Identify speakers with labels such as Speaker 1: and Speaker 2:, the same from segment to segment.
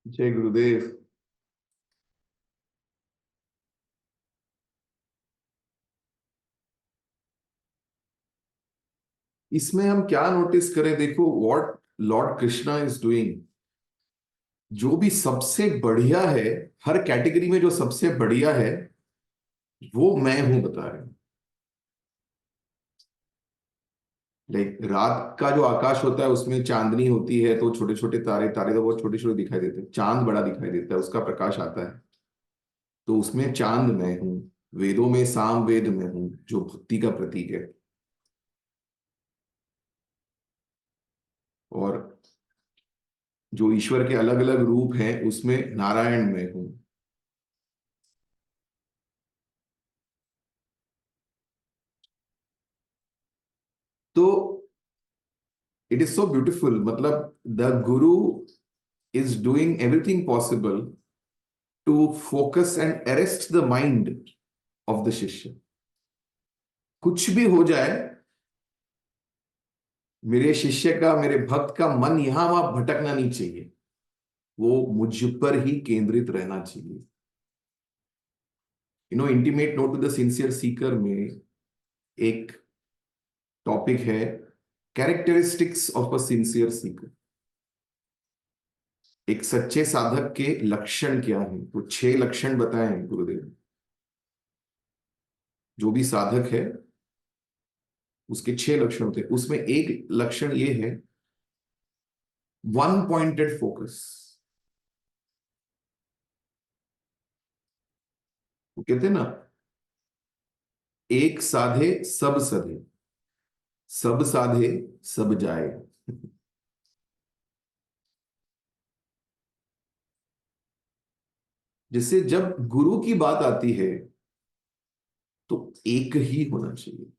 Speaker 1: जय गुरुदेव। इसमें हम क्या नोटिस करें, देखो what Lord Krishna is doing. जो भी सबसे बढ़िया है, हर कैटेगरी में जो सबसे बढ़िया है वो मैं हूं बता रहे हैं। लाइक रात का जो आकाश होता है उसमें चांदनी होती है, तो छोटे छोटे तारे, तारे तो बहुत छोटे छोटे दिखाई देते हैं, चांद बड़ा दिखाई देता है, उसका प्रकाश आता है। तो उसमें चांद मैं हूं। वेदों में साम वेद मैं हूं, जो भक्ति का प्रतीक है। और जो ईश्वर के अलग अलग रूप हैं उसमें नारायण मैं हूं। तो इट इज सो ब्यूटिफुल, मतलब the guru is doing everything possible to focus and arrest the mind of the shishya. कुछ भी हो जाए, मेरे शिष्य का, मेरे भक्त का मन यहां वहां भटकना नहीं चाहिए, वो मुझ पर ही केंद्रित रहना चाहिए। Intimate note to the sincere seeker में एक टॉपिक है, characteristics of a sincere seeker. एक सच्चे साधक के लक्षण क्या हैं, वो 6 लक्षण बताए हैं गुरुदेव ने। जो भी साधक है उसके 6 लक्षण होते हैं, उसमें एक लक्षण ये है, वन पॉइंटेड फोकस। वो कहते हैं ना, एक साधे सब सधे, सब साधे सब जाए। जिससे जब गुरु की बात आती है तो एक ही होना चाहिए।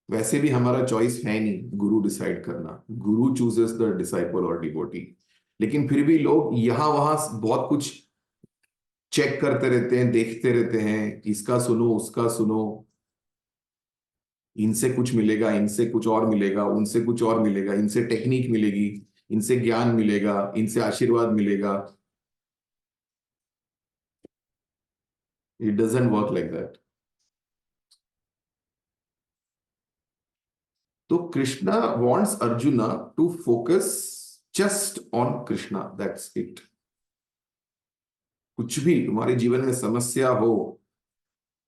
Speaker 1: वैसे भी हमारा चॉइस है नहीं गुरु डिसाइड करना, गुरु चूजेस द डिसाइपल और डिवोटी। लेकिन फिर भी लोग यहां वहां बहुत कुछ चेक करते रहते हैं, देखते रहते हैं, इसका सुनो उसका सुनो, इनसे कुछ मिलेगा, इनसे कुछ और मिलेगा, उनसे कुछ और मिलेगा, इनसे टेक्निक मिलेगी, इनसे ज्ञान मिलेगा, इनसे आशीर्वाद मिलेगा। It doesn't work like that. तो Krishna wants Arjuna to focus just on Krishna, that's it. कुछ भी तुम्हारे जीवन में समस्या हो,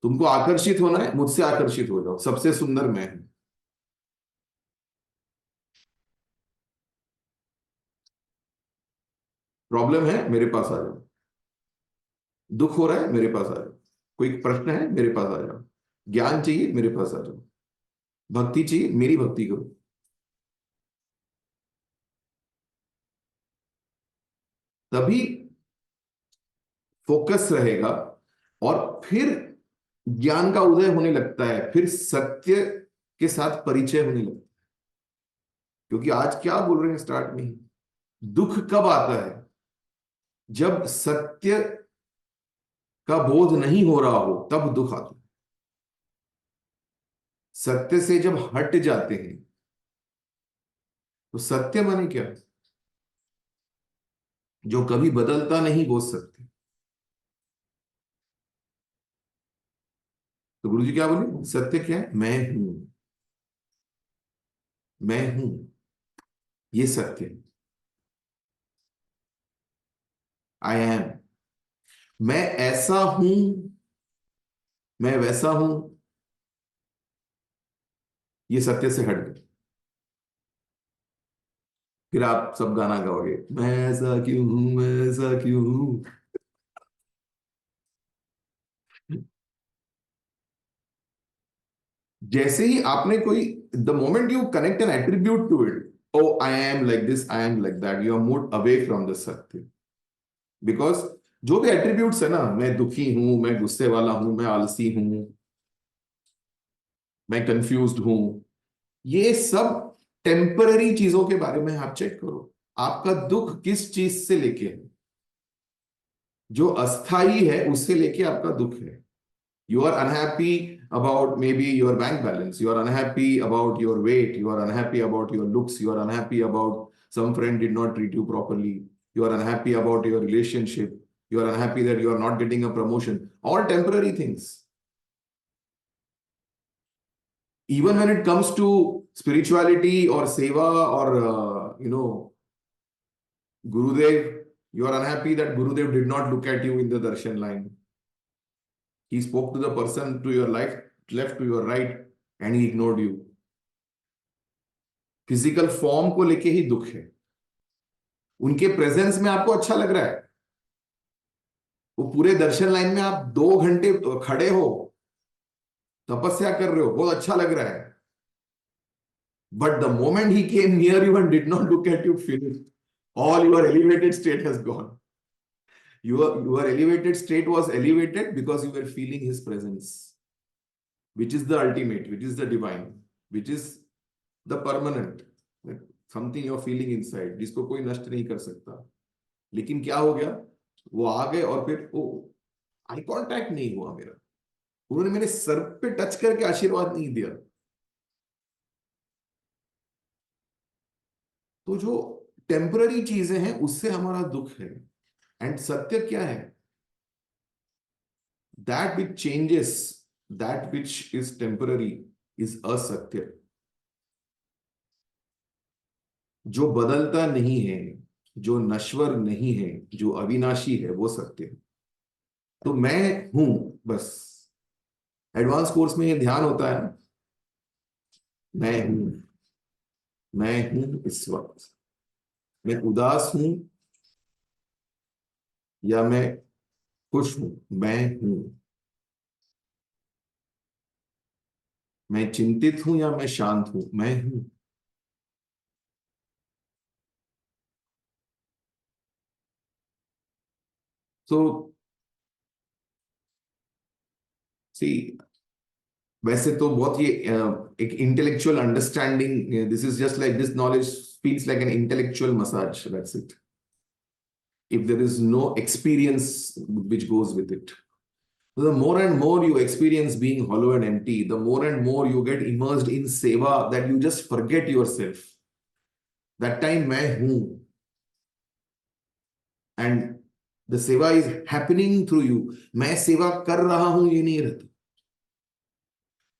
Speaker 1: तुमको आकर्षित होना है, मुझसे आकर्षित हो जाओ, सबसे सुंदर मैं हूं। प्रॉब्लम है, मेरे पास आ जाओ। दुख हो रहा है, मेरे पास आ जाओ। कोई प्रश्न है, मेरे पास आ जाओ। ज्ञान चाहिए, मेरे पास आ जाओ। भक्ति चाहिए, मेरी भक्ति करो। तभी फोकस रहेगा, और फिर ज्ञान का उदय होने लगता है, फिर सत्य के साथ परिचय होने लगता है। क्योंकि आज क्या बोल रहे हैं स्टार्ट में ही, दुख कब आता है? जब सत्य का बोध नहीं हो रहा हो तब दुख आता है। सत्य से जब हट जाते हैं, तो सत्य माने क्या? जो कभी बदलता नहीं वो सत्य। तो गुरु जी क्या बोले, सत्य क्या है? मैं हूं। मैं हूं, ये सत्य है। I am. मैं ऐसा हूं, मैं वैसा हूं, ये सत्य से हट गए। फिर आप सब गाना गाओगे, मैं ऐसा क्यों हूं, मैं ऐसा क्यों हूं। जैसे ही आपने कोई, the moment you connect an attribute to it, oh I am like this, I am like that, you are moved away from the satya. Because जो भी एट्रीब्यूट्स है ना, मैं दुखी हूं, मैं गुस्से वाला हूं, मैं आलसी हूं, मैं कंफ्यूज्ड हूं, ये सब टेम्पररी चीजों के बारे में आप चेक करो। आपका दुख किस चीज से लेके है? जो अस्थाई है उससे लेके आपका दुख है। You are unhappy about maybe your bank balance. You are unhappy about your weight. You are unhappy about your looks. You are unhappy about some friend did not treat you properly. you are unhappy about your relationship, you are unhappy that you are not getting a promotion, all temporary things. Even when it comes to spirituality or seva or Gurudev, you are unhappy that Gurudev did not look at you in the darshan line. He spoke to the person to your left, to your right, and he ignored you. Physical form को लेके ही दुख है. उनके presence में आपको अच्छा लग रहा है, वो पूरे दर्शन लाइन में आप 2 घंटे खड़े हो, तपस्या कर रहे हो, बहुत अच्छा लग रहा है. But the moment he came near you and did not look at you, finish. All your elevated state has gone. Your elevated state was elevated because you were feeling his presence, which is the ultimate, which is the divine, which is the permanent, something you're feeling inside, जिसको कोई नष्ट नहीं कर सकता. लेकिन क्या हो गया, वो आ गए और फिर वो आई कांटेक्ट नहीं हुआ मेरा, उन्होंने मेरे सर पे टच करके आशीर्वाद नहीं दिया. तो जो टेम्पररी चीजें हैं उससे हमारा दुख है. एंड सत्य क्या है? That which changes, that which is temporary is असत्य. जो बदलता नहीं है, जो नश्वर नहीं है, जो अविनाशी है, वो सत्य है. तो मैं हूं, बस एडवांस कोर्स में ये ध्यान होता है ना, मैं हूं इस वक्त, मैं उदास हूं या मैं खुश हूं, मैं हूं. मैं चिंतित हूं या मैं शांत हूं, मैं हूं. सो सी, वैसे तो बहुत ये एक intellectual understanding, this is just like, this knowledge feels like an intellectual massage, that's it. If there is no experience which goes with it, the more and more you experience being hollow and empty, the more and more you get immersed in seva that you just forget yourself. That time मैं हूं, and the seva is happening through you. मैं सेवा कर रहा हूं ये नहीं रहता.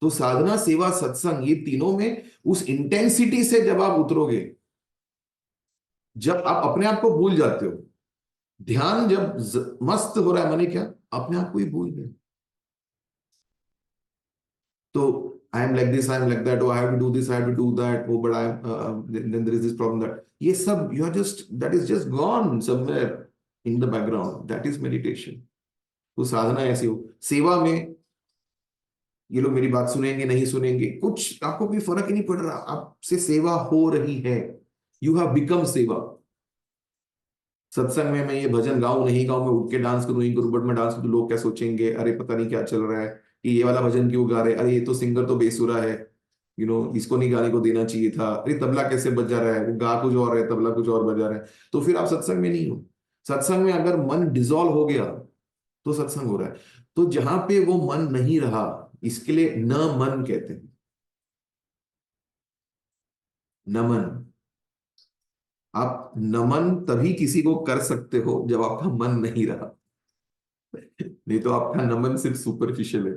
Speaker 1: तो साधना, सेवा, सत्संग, ये तीनों में उस इंटेंसिटी से जब आप उतरोगे, जब आप अपने आप को भूल जाते हो, ध्यान जब मस्त हो रहा है, माने क्या, अपने आप को ही भूल गए. तो I am like this, I am like that, I have to do this, I have to do that, but I then there is this problem, that, ये सब you are just, that is just gone somewhere in the background. That is meditation. तो साधना ऐसी हो. सेवा में ये लोग मेरी बात सुनेंगे नहीं सुनेंगे, कुछ आपको कोई फर्क ही नहीं पड़ रहा, आपसे सेवा हो रही है. यू हैव बिकम सेवा. सत्संग में मैं ये भजन गाऊं नहीं गाऊं, मैं उठ के डांस करूं नहीं करूं, बट मैं डांस करूं तो लोग क्या सोचेंगे, अरे पता नहीं क्या चल रहा है, कि ये वाला भजन क्यों गा रहे, अरे ये तो सिंगर तो बेसुरा है, इसको नहीं गाने को देना चाहिए था, अरे तबला कैसे बजा रहा है, वो गा कुछ और है, तबला कुछ और बजा रहा है. तो फिर आप सत्संग में नहीं हो. सत्संग में अगर मन डिसॉल्व हो गया तो सत्संग हो रहा है. तो जहां पे वो मन नहीं रहा, इसके लिए न मन कहते हैं. नमन. आप नमन तभी किसी को कर सकते हो जब आपका मन नहीं रहा, नहीं तो आपका नमन सिर्फ सुपरफिशियल है.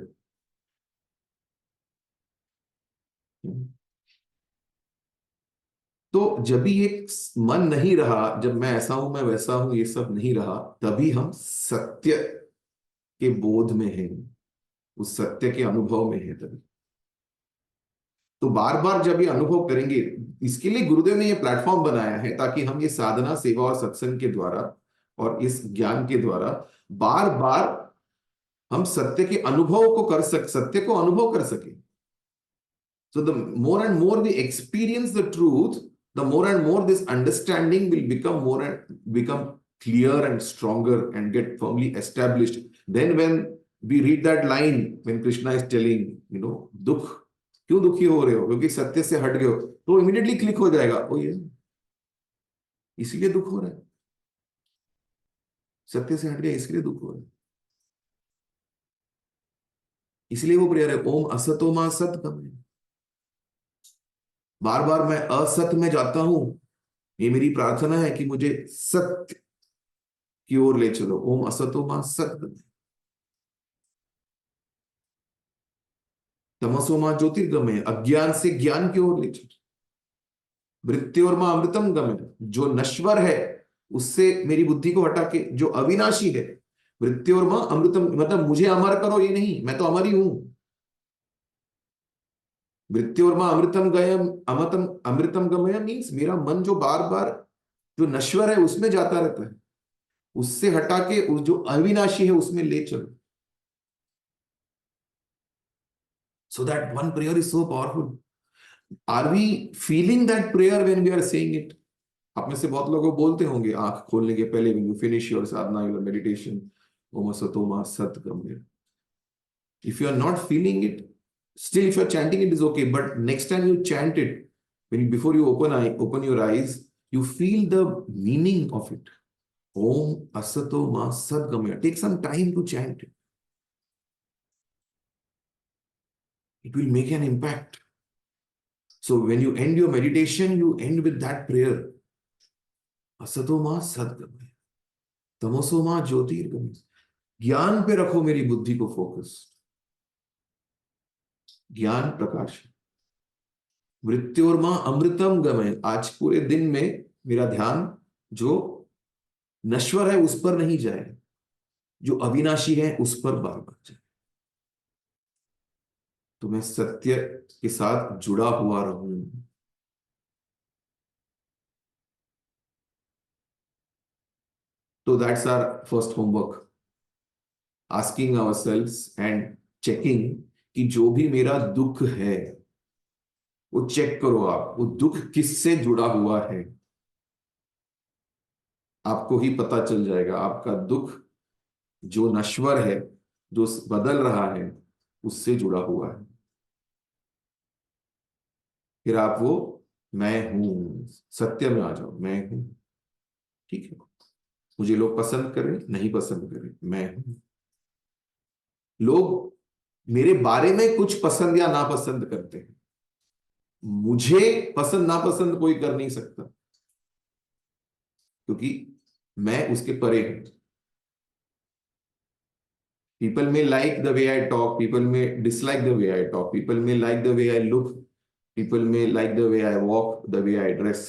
Speaker 1: तो जब भी ये मन नहीं रहा, जब मैं ऐसा हूं, मैं वैसा हूं, ये सब नहीं रहा, तभी हम सत्य के बोध में हैं, उस सत्य के अनुभव में है. तभी तो बार बार जब ये अनुभव करेंगे, इसके लिए गुरुदेव ने ये प्लेटफॉर्म बनाया है, ताकि हम ये साधना, सेवा और सत्संग के द्वारा और इस ज्ञान के द्वारा बार बार हम सत्य के अनुभव को सत्य को अनुभव कर सके. So the more and more we experience the truth, the more and more this understanding will become clear and stronger and get firmly established. Then when we read that line, when Krishna is telling, दुख, क्यों दुखी हो रहे हो, क्योंकि सत्य से हट गए हो, तो इमीडिएटली क्लिक हो जाएगा, ओ ये इसीलिए दुख हो रहा है, सत्य से हट गया इसलिए दुख हो रहा है. इसलिए वो प्रेयर है, ओम असतो मा सत गमय. बार बार मैं असत में जाता हूं, ये मेरी प्रार्थना है कि मुझे सत्य की ओर ले चलो, ओम असतो मा सत, तमसो मा ज्योतिर्गमय, अज्ञान से ज्ञान की ओर ले चलो, मृत्योर्मा अमृतम गमय, जो नश्वर है उससे मेरी बुद्धि को हटा के जो अविनाशी है, मृत्योर्मा अमृतम मतलब मुझे अमर करो ये नहीं, मैं तो अमर ही हूं। मृत्योर्मा अमृतम गयम, अमृतम अमृतम गमय मीन्स मेरा मन जो बार बार जो नश्वर है उसमें जाता रहता है, उससे हटा के उस जो अविनाशी है उसमें ले चलो। So that one prayer is so powerful. Are we feeling that prayer when we are saying it? आप में से बहुत लोगों बोलते होंगे आंख खोलने के पहले, when you finish your sadhana, your meditation, Om Sato Ma Sat Gamya. If you are not feeling it, still if you are chanting it is okay, but next time you chant it, before you open your eyes, you feel the meaning of it. Om Asato Ma Sat Gamya. Take some time to chant it. It will make an impact. So when you end your meditation, you end with that prayer. Asato Ma Sat Gamya. Tamoso Ma Jyotirgamya. ज्ञान पे रखो मेरी बुद्धि को focus, ज्ञान प्रकाश। मृत्योर्मा अमृतम गमय, आज पूरे दिन में मेरा ध्यान जो नश्वर है उस पर नहीं जाए, जो अविनाशी है उस पर बार बार जाए, तो मैं सत्य के साथ जुड़ा हुआ रहूं। तो that's our first homework, asking ourselves and checking कि जो भी मेरा दुख है वो चेक करो, आप वो दुख किससे जुड़ा हुआ है, आपको ही पता चल जाएगा। आपका दुख जो नश्वर है, जो बदल रहा है, उससे जुड़ा हुआ है। फिर आप वो मैं हूं सत्य में आ जाओ, मैं हूं। ठीक है, मुझे लोग पसंद करें नहीं पसंद करें, मैं हूं। लोग मेरे बारे में कुछ पसंद या नापसंद करते हैं, मुझे पसंद नापसंद कोई कर नहीं सकता, क्योंकि मैं उसके परे हूं। People may like the way I talk, people may dislike the way I talk, people may like the way I look, people may like the way I walk, the way I dress.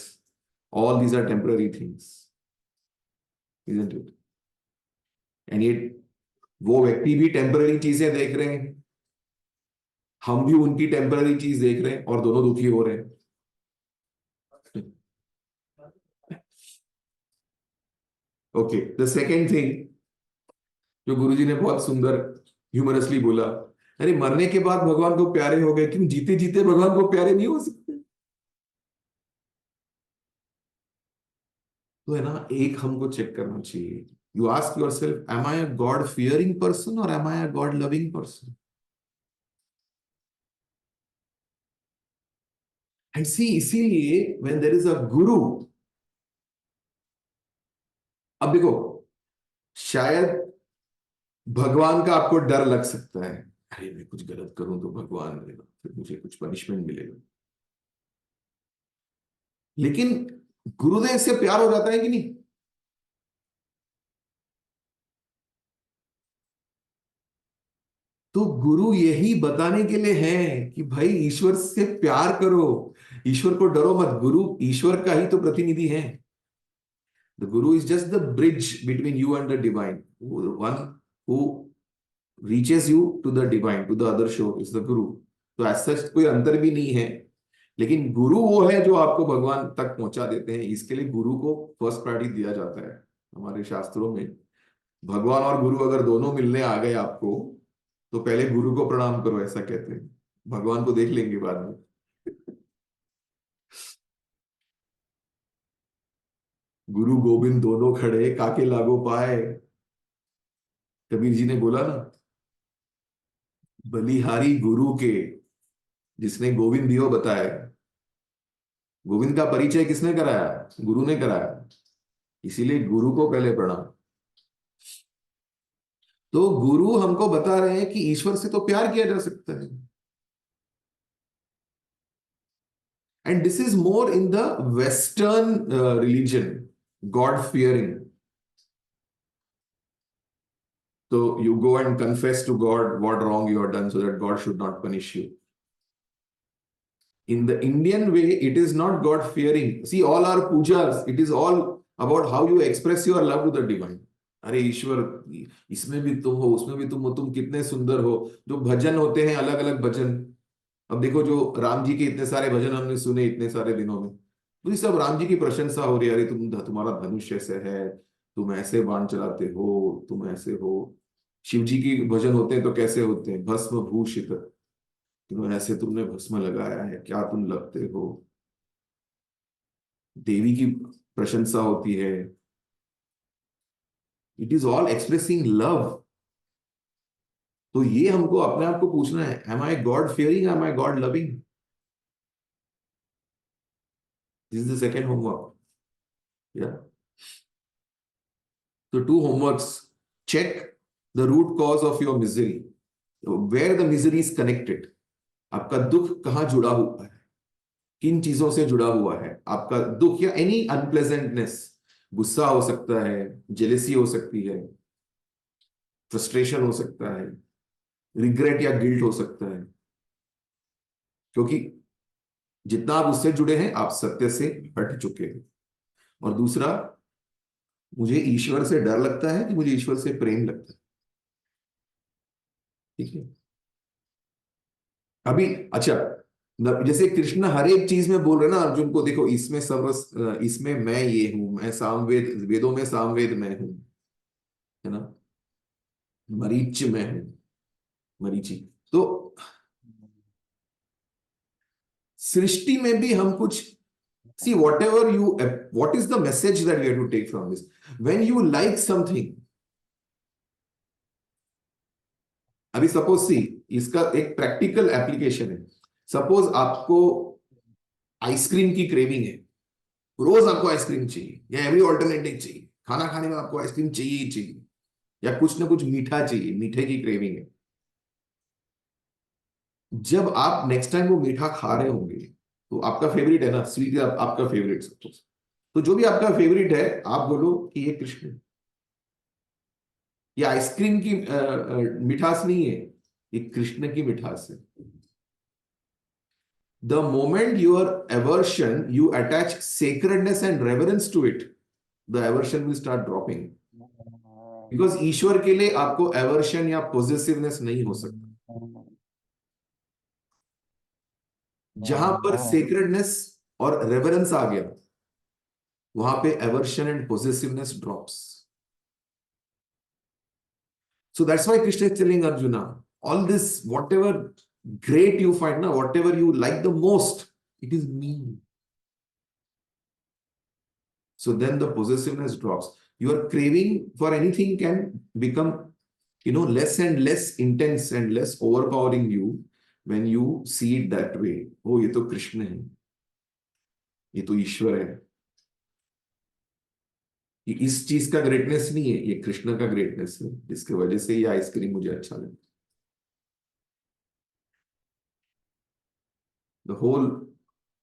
Speaker 1: All these are temporary things, isn't it? And ये वो व्यक्ति भी temporary चीजें देख रहे हैं, हम भी उनकी टेम्पररी चीज देख रहे हैं और दोनों दुखी हो रहे हैं। ओके, द सेकेंड थिंग जो गुरुजी ने बहुत सुंदर ह्यूमरसली बोला, अरे मरने के बाद भगवान को प्यारे हो गए, क्यों जीते जीते भगवान को प्यारे नहीं हो सकते? तो है ना, एक हमको चेक करना चाहिए। You ask yourself, am I a God fearing person और am I a God loving person? And see, इसीलिए व्हेन देयर इज अ गुरु, अब देखो, शायद भगवान का आपको डर लग सकता है, अरे मैं कुछ गलत करूं तो भगवान मिलेगा, फिर मुझे कुछ पनिशमेंट मिलेगा। लेकिन गुरुदेव से प्यार हो जाता है कि नहीं? तो गुरु यही बताने के लिए है कि भाई ईश्वर से प्यार करो, ईश्वर को डरो मत, गुरु ईश्वर का ही तो प्रतिनिधि है। The guru is just the bridge between you and the divine, one who reaches you to the divine, to the other shore is the guru. तो ऐसा कोई अंतर भी नहीं है, लेकिन गुरु वो है जो आपको भगवान तक पहुंचा देते हैं, इसके लिए गुरु को फर्स्ट प्रायोरिटी दिया जाता है हमारे शास्त्रों में। भगवान और गुरु अगर दोनों मिलने आ गए आपको, तो पहले गुरु को प्रणाम करो, ऐसा कहते हैं, भगवान को देख लेंगे बाद में। गुरु गोविंद दोनों खड़े काके लागो पाए, कबीर जी ने बोला ना, बलिहारी गुरु के, जिसने गोविंद दियो बताया। गोविंद का परिचय किसने कराया? गुरु ने कराया, इसीलिए गुरु को पहले प्रणाम। तो गुरु हमको बता रहे हैं कि ईश्वर से तो प्यार किया जा सकता है, and this is more in the western religion, God fearing. So you go and confess to God what wrong you have done so that God should not punish you. In the Indian way, it is not God fearing. See, all our pujas, it is all about how you express your love to the divine. अरे ईश्वर, इसमें भी तुम हो, उसमें भी तुम हो, तुम कितने सुंदर हो. जो भजन होते हैं, अलग अलग भजन. अब देखो, जो राम जी के इतने सारे भजन हमने सुने इतने सारे दिनों में, तो ये सब राम जी की प्रशंसा हो रही है. अरे तुम्हारा धनुष ऐसे है, तुम ऐसे बाण चलाते हो, तुम ऐसे हो. शिव जी की भजन होते हैं तो कैसे होते हैं, भस्म भूषित, ऐसे तुमने भस्म लगाया है, क्या तुम लगते हो. देवी की प्रशंसा होती है. It is all expressing love. तो ये हमको अपने आप को पूछना है, am I God fearing, am I God loving. This is the second homework. या तो 2 homeworks. Check the root cause of your misery, where the misery is connected. आपका दुख कहाँ जुड़ा हुआ है, किन चीजों से जुड़ा हुआ है आपका दुख, या एनी अनप्लेजेंटनेस. गुस्सा हो सकता है, जेलेसी हो सकती है, फ्रस्ट्रेशन हो सकता है, रिग्रेट या गिल्ट हो सकता है. क्योंकि जितना आप उससे जुड़े हैं, आप सत्य से हट चुके हैं. और दूसरा, मुझे ईश्वर से डर लगता है कि मुझे ईश्वर से प्रेम लगता है. ठीक है. अभी अच्छा, जैसे कृष्ण हर एक चीज में बोल रहे ना अर्जुन को, देखो इसमें सर्व, इसमें मैं ये हूं, मैं सामवेद, वेदों में सामवेद मैं हूं, है ना. मरीच में हूं, मरीचि. तो सृष्टि में भी हम कुछ, see whatever you, what is the message that we have to take from this? When you like something, अभी सपोज सी, इसका एक प्रैक्टिकल एप्लीकेशन है. सपोज आपको आइसक्रीम की क्रेविंग है, रोज आपको आइसक्रीम चाहिए, या एवरी ऑल्टरनेटिव चाहिए, खाना खाने में आपको आइसक्रीम चाहिए ही चाहिए, या कुछ ना कुछ मीठा चाहिए, मीठे की क्रेविंग है. जब आप नेक्स्ट टाइम वो मीठा खा रहे होंगे, तो आपका फेवरेट है ना, स्वीट आपका फेवरेट सपोज, तो जो भी आपका फेवरेट है, आप बोलो कि ये कृष्ण है. ये आइसक्रीम की मिठास नहीं है, ये कृष्ण की मिठास है. The moment your aversion, you attach sacredness and reverence to it, the aversion will start dropping. Because ईश्वर के लिए आपको एवर्शन या पॉजिटिवनेस नहीं हो सकता. जहां पर सेक्रेडनेस और रेवरेंस आ गया, वहां पे aversion and positiveness drops. So that's why Krishna is telling Arjuna, all this, whatever great you find, now, whatever you like the most, it is me. So then the possessiveness drops. Your craving for anything can become, less and less intense and less overpowering you when you see it that way. Oh, ये तो कृष्ण है, ये तो ईश्वर है. ये इस चीज का ग्रेटनेस नहीं है, ये कृष्ण का ग्रेटनेस है, जिसकी वजह से ये आइसक्रीम मुझे अच्छा लगा.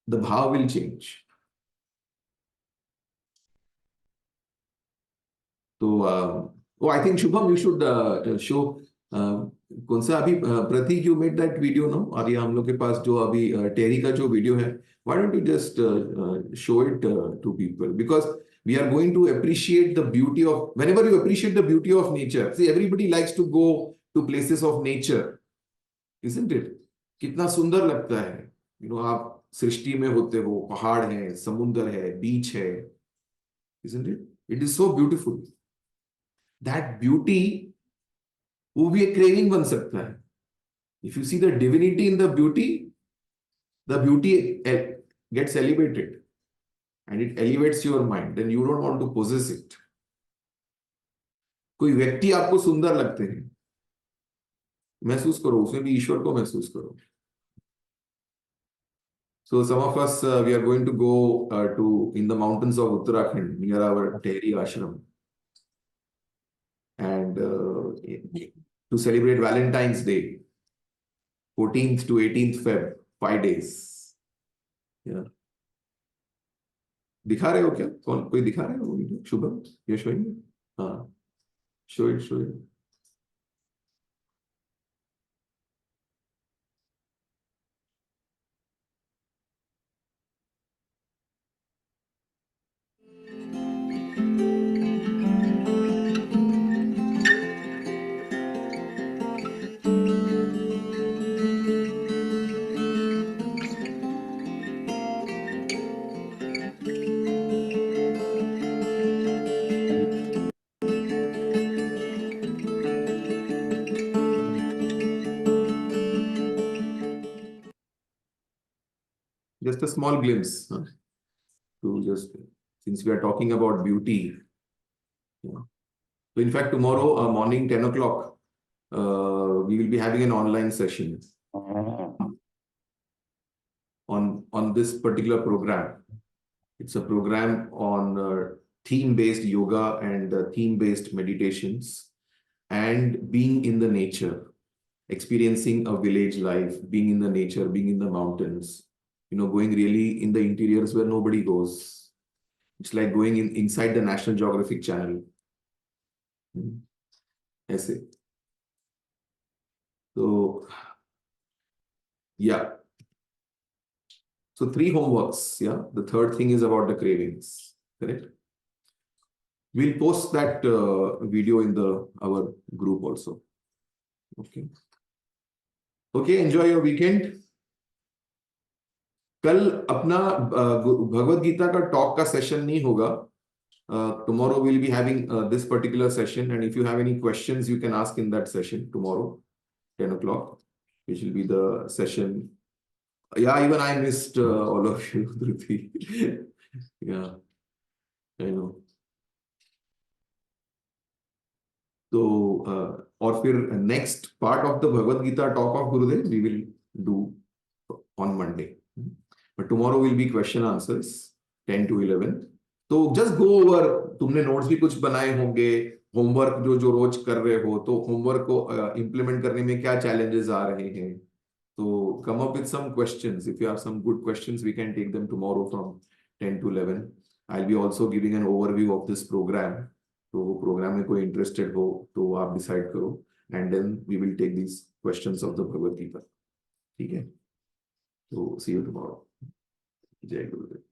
Speaker 1: The bhav will change. तो I think Shubham, you should show, कौन सा अभी, Prateek, you made that video no, और ये हम लोग के पास जो अभी टेरी का जो वीडियो है, why don't you just show it to people, because we are going to appreciate the beauty of, whenever you appreciate the beauty of nature, see everybody likes to go to places of nature, isn't it? कितना सुंदर लगता है, आप सृष्टि में होते हो, पहाड़ है, समुंदर है, बीच है, isn't it? It is so beautiful. That beauty, वो भी एक क्रेविंग बन सकता है. If you see the divinity in the beauty gets elevated and it elevates your mind, then you don't want to possess it. कोई व्यक्ति आपको सुंदर लगते हैं, महसूस करो उसमें भी ईश्वर को महसूस करो. So some of us, we are going to go to in the mountains of Uttarakhand near our Tehri ashram, and to celebrate Valentine's Day, 14th to 18th Feb, 5 days. Yeah. दिखा रहे हो क्या, कौन कोई दिखा रहे हो वीडियो? शुभम, ये शोइंग, हाँ, show it. just a small glimpse, huh? To just, since we are talking about beauty. Yeah. So in fact, tomorrow morning, 10 o'clock, we will be having an online session on this particular program. It's a program on theme-based yoga and theme-based meditations and being in the nature, experiencing a village life, being in the nature, being in the mountains, going really in the interiors where nobody goes. It's like going inside the National Geographic Channel. Essay. So, yeah. So 3 homeworks. Yeah. The third thing is about the cravings. Correct? We'll post that video in our group also. Okay. Okay. Enjoy your weekend. कल अपना भगवत गीता का talk का session नहीं होगा. Tomorrow we'll be having this particular session, and if you have any questions, you can ask in that session tomorrow, 10 o'clock, which will be the session. Yeah, even I missed all of you, Dhruti. Yeah, I know. So, और फिर next part of the Bhagavad Gita talk of Gurudev we will do on Monday. But tomorrow will be question answers 10 to 11. तो just go over. तुमने notes भी कुछ बनाए होंगे, homework जो रोज कर रहे हो, तो होमवर्क को इम्प्लीमेंट करने में क्या चैलेंजेस आ रहे हैं. तो come up with some questions. If you have some good questions we can take them tomorrow from 10 to 11. I will be also giving an overview of this programme. तो वो programme में कोई इंटरेस्टेड हो तो आप डिसाइड करो, and then we will take these questions of the Bhagavad Gita. ठीक है. तो सी यू टुमारो. जय गुरुदेव.